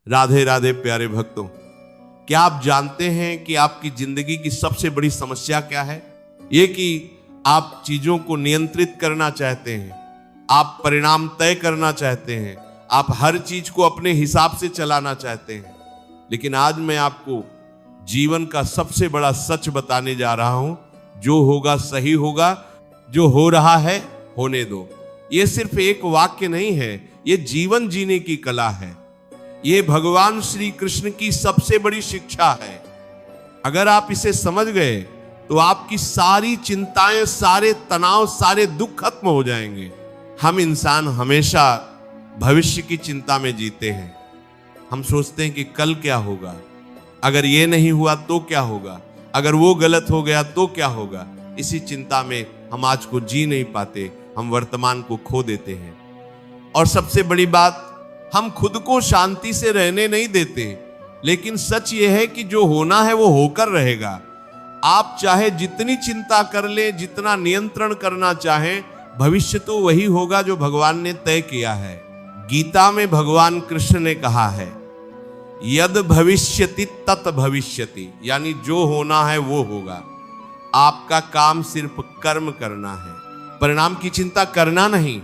राधे राधे प्यारे भक्तों, क्या आप जानते हैं कि आपकी जिंदगी की सबसे बड़ी समस्या क्या है? ये कि आप चीजों को नियंत्रित करना चाहते हैं, आप परिणाम तय करना चाहते हैं, आप हर चीज को अपने हिसाब से चलाना चाहते हैं। लेकिन आज मैं आपको जीवन का सबसे बड़ा सच बताने जा रहा हूं। जो होगा सही होगा, जो हो रहा है होने दो। ये सिर्फ एक वाक्य नहीं है, ये जीवन जीने की कला है। ये भगवान श्री कृष्ण की सबसे बड़ी शिक्षा है। अगर आप इसे समझ गए तो आपकी सारी चिंताएं, सारे तनाव, सारे दुख खत्म हो जाएंगे। हम इंसान हमेशा भविष्य की चिंता में जीते हैं। हम सोचते हैं कि कल क्या होगा, अगर ये नहीं हुआ तो क्या होगा, अगर वो गलत हो गया तो क्या होगा। इसी चिंता में हम आज को जी नहीं पाते, हम वर्तमान को खो देते हैं। और सबसे बड़ी बात, हम खुद को शांति से रहने नहीं देते। लेकिन सच यह है कि जो होना है वो होकर रहेगा। आप चाहे जितनी चिंता कर ले, जितना नियंत्रण करना चाहें, भविष्य तो वही होगा जो भगवान ने तय किया है। गीता में भगवान कृष्ण ने कहा है, यद भविष्यति तत् भविष्यति, यानी जो होना है वो होगा। आपका काम सिर्फ कर्म करना है, परिणाम की चिंता करना नहीं।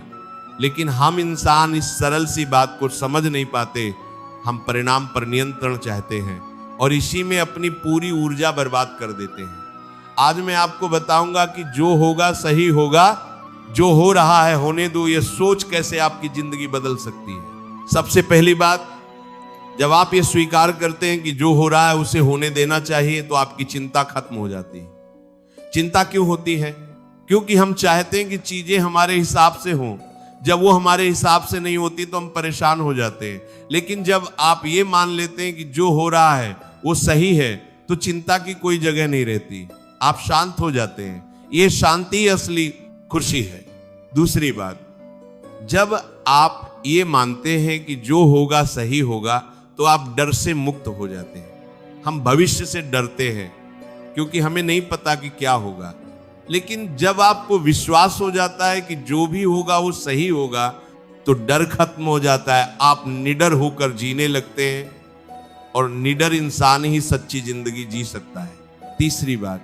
लेकिन हम इंसान इस सरल सी बात को समझ नहीं पाते। हम परिणाम पर नियंत्रण चाहते हैं और इसी में अपनी पूरी ऊर्जा बर्बाद कर देते हैं। आज मैं आपको बताऊंगा कि जो होगा सही होगा, जो हो रहा है होने दो। ये सोच कैसे आपकी जिंदगी बदल सकती है। सबसे पहली बात, जब आप ये स्वीकार करते हैं कि जो हो रहा है उसे होने देना चाहिए, तो आपकी चिंता खत्म हो जाती है। चिंता क्यों होती है? क्योंकि हम चाहते हैं कि चीजें हमारे हिसाब से हों। जब वो हमारे हिसाब से नहीं होती तो हम परेशान हो जाते हैं। लेकिन जब आप ये मान लेते हैं कि जो हो रहा है वो सही है, तो चिंता की कोई जगह नहीं रहती। आप शांत हो जाते हैं। ये शांति असली खुशी है। दूसरी बात, जब आप ये मानते हैं कि जो होगा सही होगा, तो आप डर से मुक्त हो जाते हैं। हम भविष्य से डरते हैं क्योंकि हमें नहीं पता कि क्या होगा। लेकिन जब आपको विश्वास हो जाता है कि जो भी होगा वो सही होगा, तो डर खत्म हो जाता है। आप निडर होकर जीने लगते हैं और निडर इंसान ही सच्ची जिंदगी जी सकता है। तीसरी बात,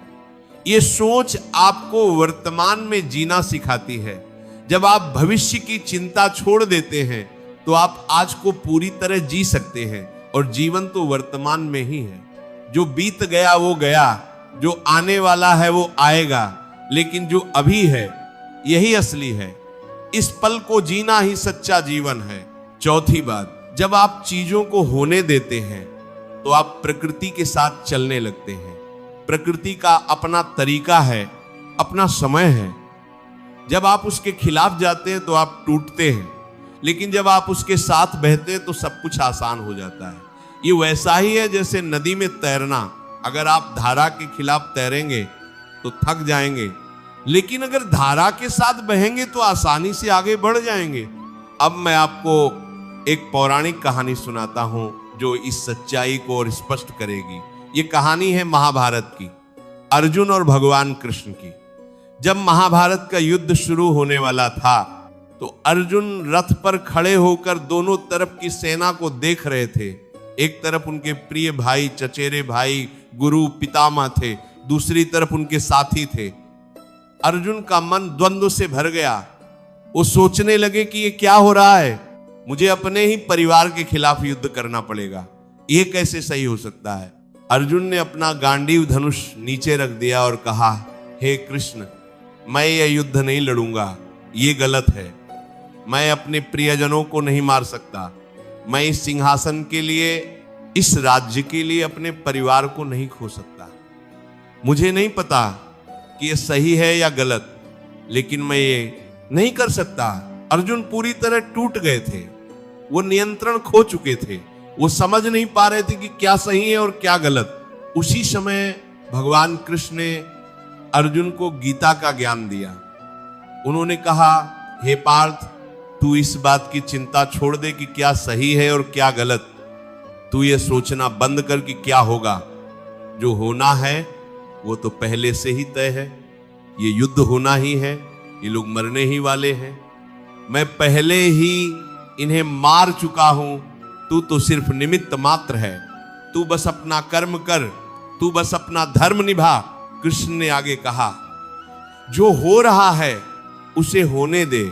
ये सोच आपको वर्तमान में जीना सिखाती है। जब आप भविष्य की चिंता छोड़ देते हैं तो आप आज को पूरी तरह जी सकते हैं। और जीवन तो वर्तमान में ही है। जो बीत गया वो गया, जो आने वाला है वो आएगा, लेकिन जो अभी है यही असली है। इस पल को जीना ही सच्चा जीवन है। चौथी बात, जब आप चीजों को होने देते हैं तो आप प्रकृति के साथ चलने लगते हैं। प्रकृति का अपना तरीका है, अपना समय है। जब आप उसके खिलाफ जाते हैं तो आप टूटते हैं, लेकिन जब आप उसके साथ बहते हैं तो सब कुछ आसान हो जाता है। ये वैसा ही है जैसे नदी में तैरना। अगर आप धारा के खिलाफ तैरेंगे तो थक जाएंगे, लेकिन अगर धारा के साथ बहेंगे तो आसानी से आगे बढ़ जाएंगे। अब मैं आपको एक पौराणिक कहानी सुनाता हूं जो इस सच्चाई को और स्पष्ट करेगी। ये कहानी है महाभारत की, अर्जुन और भगवान कृष्ण की। जब महाभारत का युद्ध शुरू होने वाला था तो अर्जुन रथ पर खड़े होकर दोनों तरफ की सेना को देख रहे थे। एक तरफ उनके प्रिय भाई, चचेरे भाई, गुरु, पितामह थे, दूसरी तरफ उनके साथी थे। अर्जुन का मन द्वंद्व से भर गया। वो सोचने लगे कि ये क्या हो रहा है, मुझे अपने ही परिवार के खिलाफ युद्ध करना पड़ेगा, ये कैसे सही हो सकता है। अर्जुन ने अपना गांडीव धनुष नीचे रख दिया और कहा, हे कृष्ण, मैं यह युद्ध नहीं लड़ूंगा, ये गलत है। मैं अपने प्रियजनों को नहीं मार सकता। मैं इस सिंहासन के लिए, इस राज्य के लिए अपने परिवार को नहीं खो सकता। मुझे नहीं पता कि ये सही है या गलत, लेकिन मैं ये नहीं कर सकता। अर्जुन पूरी तरह टूट गए थे। वो नियंत्रण खो चुके थे। वो समझ नहीं पा रहे थे कि क्या सही है और क्या गलत। उसी समय भगवान कृष्ण ने अर्जुन को गीता का ज्ञान दिया। उन्होंने कहा, हे पार्थ, तू इस बात की चिंता छोड़ दे कि क्या सही है और क्या गलत। तू ये सोचना बंद कर कि क्या होगा। जो होना है वो तो पहले से ही तय है। ये युद्ध होना ही है, ये लोग मरने ही वाले हैं। मैं पहले ही इन्हें मार चुका हूं, तू तो सिर्फ निमित्त मात्र है, तू बस अपना कर्म कर, तू बस अपना धर्म निभा। कृष्ण ने आगे कहा, जो हो रहा है उसे होने दे,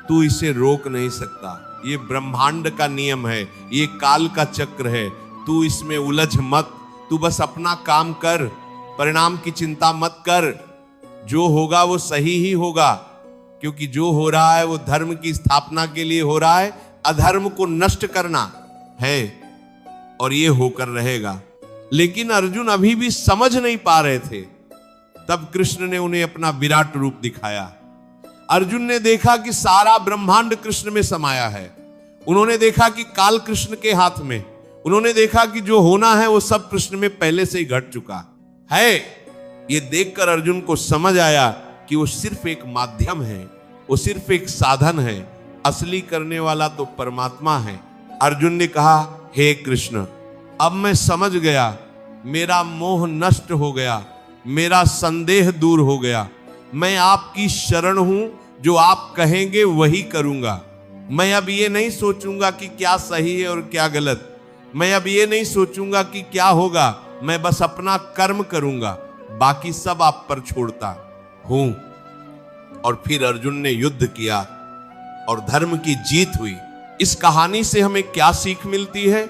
तू इसे रोक नहीं सकता। ये ब्रह्मांड का नियम है, ये काल का चक्र है, तू इसमें उलझ मत, तू बस अपना काम कर, परिणाम की चिंता मत कर। जो होगा वो सही ही होगा, क्योंकि जो हो रहा है वो धर्म की स्थापना के लिए हो रहा है, अधर्म को नष्ट करना है, और ये होकर रहेगा। लेकिन अर्जुन अभी भी समझ नहीं पा रहे थे। तब कृष्ण ने उन्हें अपना विराट रूप दिखाया। अर्जुन ने देखा कि सारा ब्रह्मांड कृष्ण में समाया है। उन्होंने देखा कि काल कृष्ण के हाथ में, उन्होंने देखा कि जो होना है वो सब कृष्ण में पहले से ही घट चुका है। ये देखकर अर्जुन को समझ आया कि वो सिर्फ एक माध्यम है, वो सिर्फ एक साधन है, असली करने वाला तो परमात्मा है। अर्जुन ने कहा, हे कृष्ण, अब मैं समझ गया, मेरा मोह नष्ट हो गया, मेरा संदेह दूर हो गया। मैं आपकी शरण हूं, जो आप कहेंगे वही करूंगा। मैं अब ये नहीं सोचूंगा कि क्या सही है और क्या गलत, मैं अब ये नहीं सोचूंगा कि क्या होगा, मैं बस अपना कर्म करूंगा, बाकी सब आप पर छोड़ता हूं। और फिर अर्जुन ने युद्ध किया और धर्म की जीत हुई। इस कहानी से हमें क्या सीख मिलती है?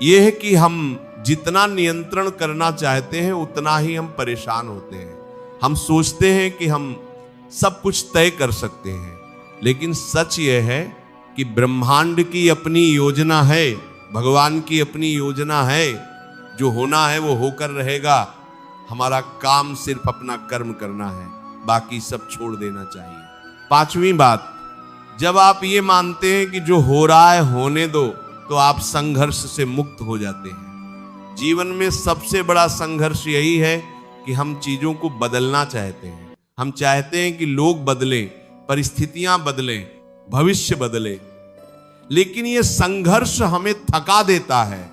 यह है कि हम जितना नियंत्रण करना चाहते हैं उतना ही हम परेशान होते हैं। हम सोचते हैं कि हम सब कुछ तय कर सकते हैं, लेकिन सच यह है कि ब्रह्मांड की अपनी योजना है, भगवान की अपनी योजना है। जो होना है वो होकर रहेगा। हमारा काम सिर्फ अपना कर्म करना है, बाकी सब छोड़ देना चाहिए। पांचवी बात, जब आप ये मानते हैं कि जो हो रहा है होने दो, तो आप संघर्ष से मुक्त हो जाते हैं। जीवन में सबसे बड़ा संघर्ष यही है कि हम चीजों को बदलना चाहते हैं। हम चाहते हैं कि लोग बदलें, परिस्थितियां बदलें, भविष्य बदले, लेकिन यह संघर्ष हमें थका देता है।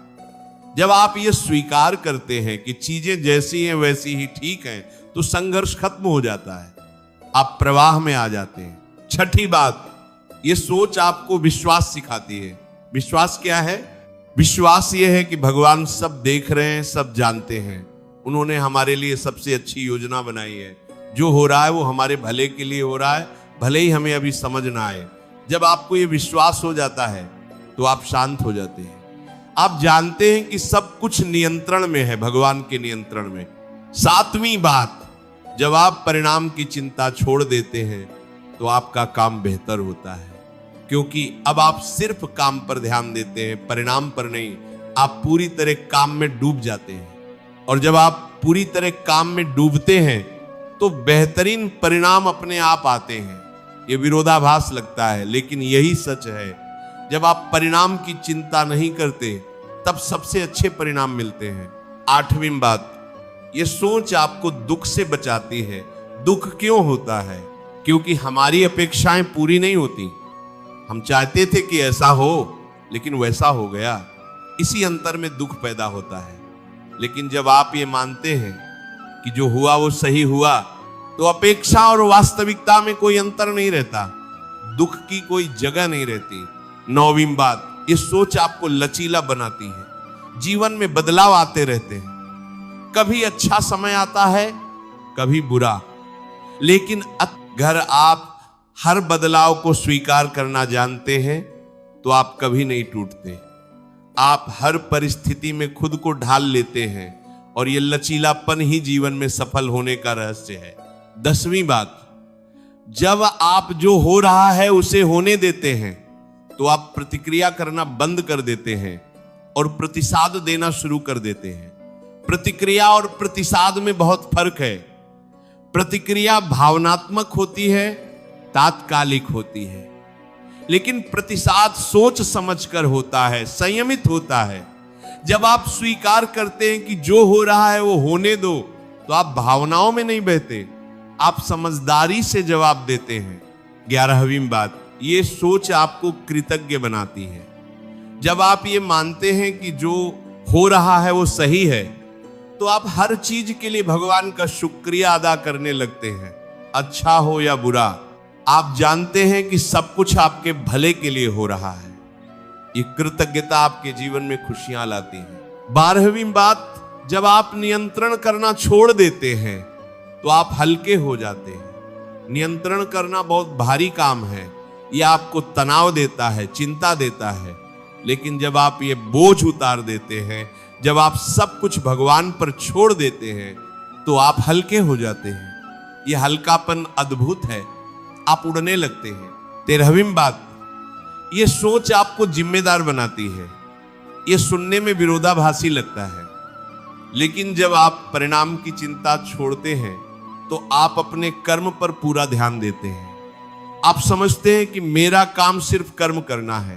जब आप ये स्वीकार करते हैं कि चीजें जैसी हैं वैसी ही ठीक हैं, तो संघर्ष खत्म हो जाता है, आप प्रवाह में आ जाते हैं। छठी बात, ये सोच आपको विश्वास सिखाती है। विश्वास क्या है? विश्वास ये है कि भगवान सब देख रहे हैं, सब जानते हैं, उन्होंने हमारे लिए सबसे अच्छी योजना बनाई है। जो हो रहा है वो हमारे भले के लिए हो रहा है, भले ही हमें अभी समझ ना आए। जब आपको ये विश्वास हो जाता है तो आप शांत हो जाते हैं। आप जानते हैं कि सब कुछ नियंत्रण में है, भगवान के नियंत्रण में। सातवीं बात, जब आप परिणाम की चिंता छोड़ देते हैं तो आपका काम बेहतर होता है, क्योंकि अब आप सिर्फ काम पर ध्यान देते हैं, परिणाम पर नहीं। आप पूरी तरह काम में डूब जाते हैं, और जब आप पूरी तरह काम में डूबते हैं तो बेहतरीन परिणाम अपने आप आते हैं। ये विरोधाभास लगता है, लेकिन यही सच है। जब आप परिणाम की चिंता नहीं करते तब सबसे अच्छे परिणाम मिलते हैं। आठवीं बात, ये सोच आपको दुख से बचाती है। दुख क्यों होता है? क्योंकि हमारी अपेक्षाएं पूरी नहीं होती। हम चाहते थे कि ऐसा हो, लेकिन वैसा हो गया, इसी अंतर में दुख पैदा होता है। लेकिन जब आप ये मानते हैं कि जो हुआ वो सही हुआ, तो अपेक्षा और वास्तविकता में कोई अंतर नहीं रहता, दुख की कोई जगह नहीं रहती। नौवीं बात, ये सोच आपको लचीला बनाती है। जीवन में बदलाव आते रहते हैं, कभी अच्छा समय आता है, कभी बुरा, लेकिन अगर आप हर बदलाव को स्वीकार करना जानते हैं तो आप कभी नहीं टूटते। आप हर परिस्थिति में खुद को ढाल लेते हैं, और यह लचीलापन ही जीवन में सफल होने का रहस्य है। 10वीं बात, जब आप जो हो रहा है उसे होने देते हैं तो आप प्रतिक्रिया करना बंद कर देते हैं और प्रतिसाद देना शुरू कर देते हैं। प्रतिक्रिया और प्रतिसाद में बहुत फर्क है। प्रतिक्रिया भावनात्मक होती है, तात्कालिक होती है, लेकिन प्रतिसाद सोच समझकर होता है, संयमित होता है। जब आप स्वीकार करते हैं कि जो हो रहा है वो होने दो, तो आप भावनाओं में नहीं बहते, आप समझदारी से जवाब देते हैं। 11वीं बात, ये सोच आपको कृतज्ञ बनाती है। जब आप ये मानते हैं कि जो हो रहा है वो सही है, तो आप हर चीज के लिए भगवान का शुक्रिया अदा करने लगते हैं। अच्छा हो या बुरा, आप जानते हैं कि सब कुछ आपके भले के लिए हो रहा है। ये कृतज्ञता आपके जीवन में खुशियां लाती है। 12वीं बात, जब आप नियंत्रण करना छोड़ देते हैं तो आप हल्के हो जाते हैं। नियंत्रण करना बहुत भारी काम है, ये आपको तनाव देता है, चिंता देता है। लेकिन जब आप ये बोझ उतार देते हैं, जब आप सब कुछ भगवान पर छोड़ देते हैं, तो आप हल्के हो जाते हैं। ये हल्कापन अद्भुत है, आप उड़ने लगते हैं। 13वीं बात, ये सोच आपको जिम्मेदार बनाती है। ये सुनने में विरोधाभासी लगता है, लेकिन जब आप परिणाम की चिंता छोड़ते हैं तो आप अपने कर्म पर पूरा ध्यान देते हैं। आप समझते हैं कि मेरा काम सिर्फ कर्म करना है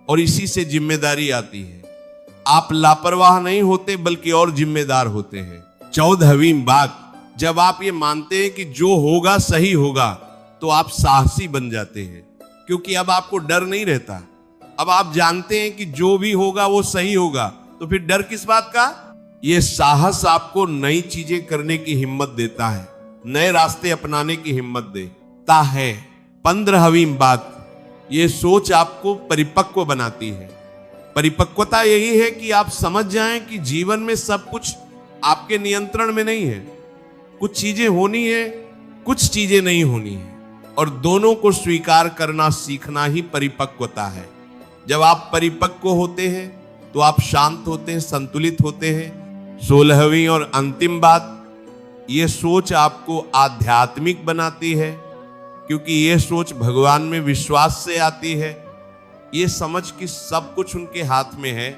और इसी से जिम्मेदारी आती है। आप लापरवाह नहीं होते बल्कि और जिम्मेदार होते हैं। 14वीं बात, जब आप ये मानते हैं कि जो होगा सही होगा तो आप साहसी बन जाते हैं, क्योंकि अब आपको डर नहीं रहता। अब आप जानते हैं कि जो भी होगा वो सही होगा, तो फिर डर किस बात का। ये साहस आपको नई चीजें करने की हिम्मत देता है, नए रास्ते अपनाने की हिम्मत देता है। 15वीं बात, ये सोच आपको परिपक्व बनाती है। परिपक्वता यही है कि आप समझ जाएं कि जीवन में सब कुछ आपके नियंत्रण में नहीं है। कुछ चीजें होनी है, कुछ चीजें नहीं होनी है, और दोनों को स्वीकार करना सीखना ही परिपक्वता है। जब आप परिपक्व होते हैं तो आप शांत होते हैं, संतुलित होते हैं। 16वीं और अंतिम बात, ये सोच आपको आध्यात्मिक बनाती है, क्योंकि ये सोच भगवान में विश्वास से आती है। ये समझ कि सब कुछ उनके हाथ में है,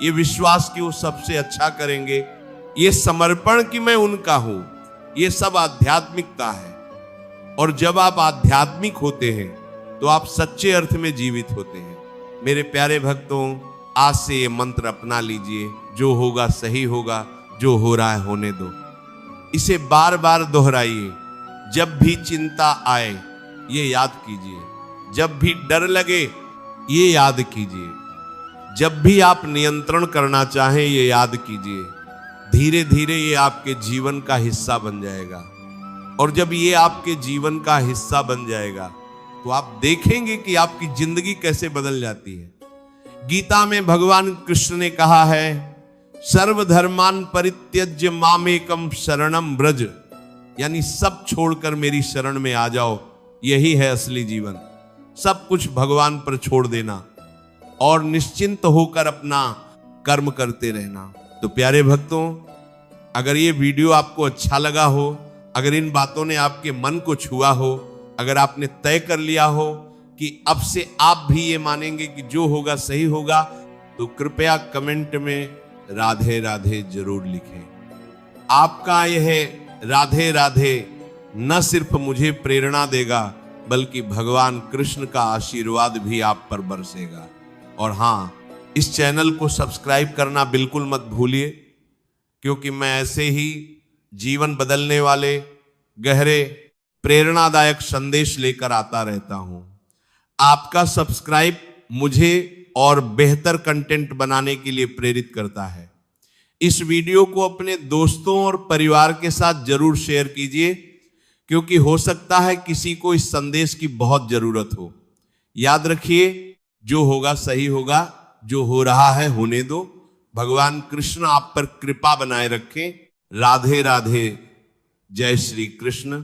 ये विश्वास कि वो सबसे अच्छा करेंगे, ये समर्पण कि मैं उनका हूं, ये सब आध्यात्मिकता है। और जब आप आध्यात्मिक होते हैं तो आप सच्चे अर्थ में जीवित होते हैं। मेरे प्यारे भक्तों, आज से ये मंत्र अपना लीजिए, जो होगा सही होगा, जो हो रहा है होने दो। इसे बार बार दोहराइए। जब भी चिंता आए ये याद कीजिए, जब भी डर लगे ये याद कीजिए, जब भी आप नियंत्रण करना चाहें ये याद कीजिए। धीरे धीरे ये आपके जीवन का हिस्सा बन जाएगा, और जब ये आपके जीवन का हिस्सा बन जाएगा तो आप देखेंगे कि आपकी जिंदगी कैसे बदल जाती है। गीता में भगवान कृष्ण ने कहा है, सर्वधर्मान परित्यज्य मामेकम शरणम व्रज, यानी सब छोड़कर मेरी शरण में आ जाओ। यही है असली जीवन, सब कुछ भगवान पर छोड़ देना और निश्चिंत होकर अपना कर्म करते रहना। तो प्यारे भक्तों, अगर ये वीडियो आपको अच्छा लगा हो, अगर इन बातों ने आपके मन को छुआ हो, अगर आपने तय कर लिया हो कि अब से आप भी ये मानेंगे कि जो होगा सही होगा, तो कृपया कमेंट में राधे राधे जरूर लिखें। आपका यह राधे राधे न सिर्फ मुझे प्रेरणा देगा, बल्कि भगवान कृष्ण का आशीर्वाद भी आप पर बरसेगा। और हाँ, इस चैनल को सब्सक्राइब करना बिल्कुल मत भूलिए, क्योंकि मैं ऐसे ही जीवन बदलने वाले गहरे प्रेरणादायक संदेश लेकर आता रहता हूं। आपका सब्सक्राइब मुझे और बेहतर कंटेंट बनाने के लिए प्रेरित करता है। इस वीडियो को अपने दोस्तों और परिवार के साथ जरूर शेयर कीजिए, क्योंकि हो सकता है किसी को इस संदेश की बहुत जरूरत हो। याद रखिए, जो होगा सही होगा, जो हो रहा है होने दो। भगवान कृष्ण आप पर कृपा बनाए रखें। राधे राधे, जय श्री कृष्ण।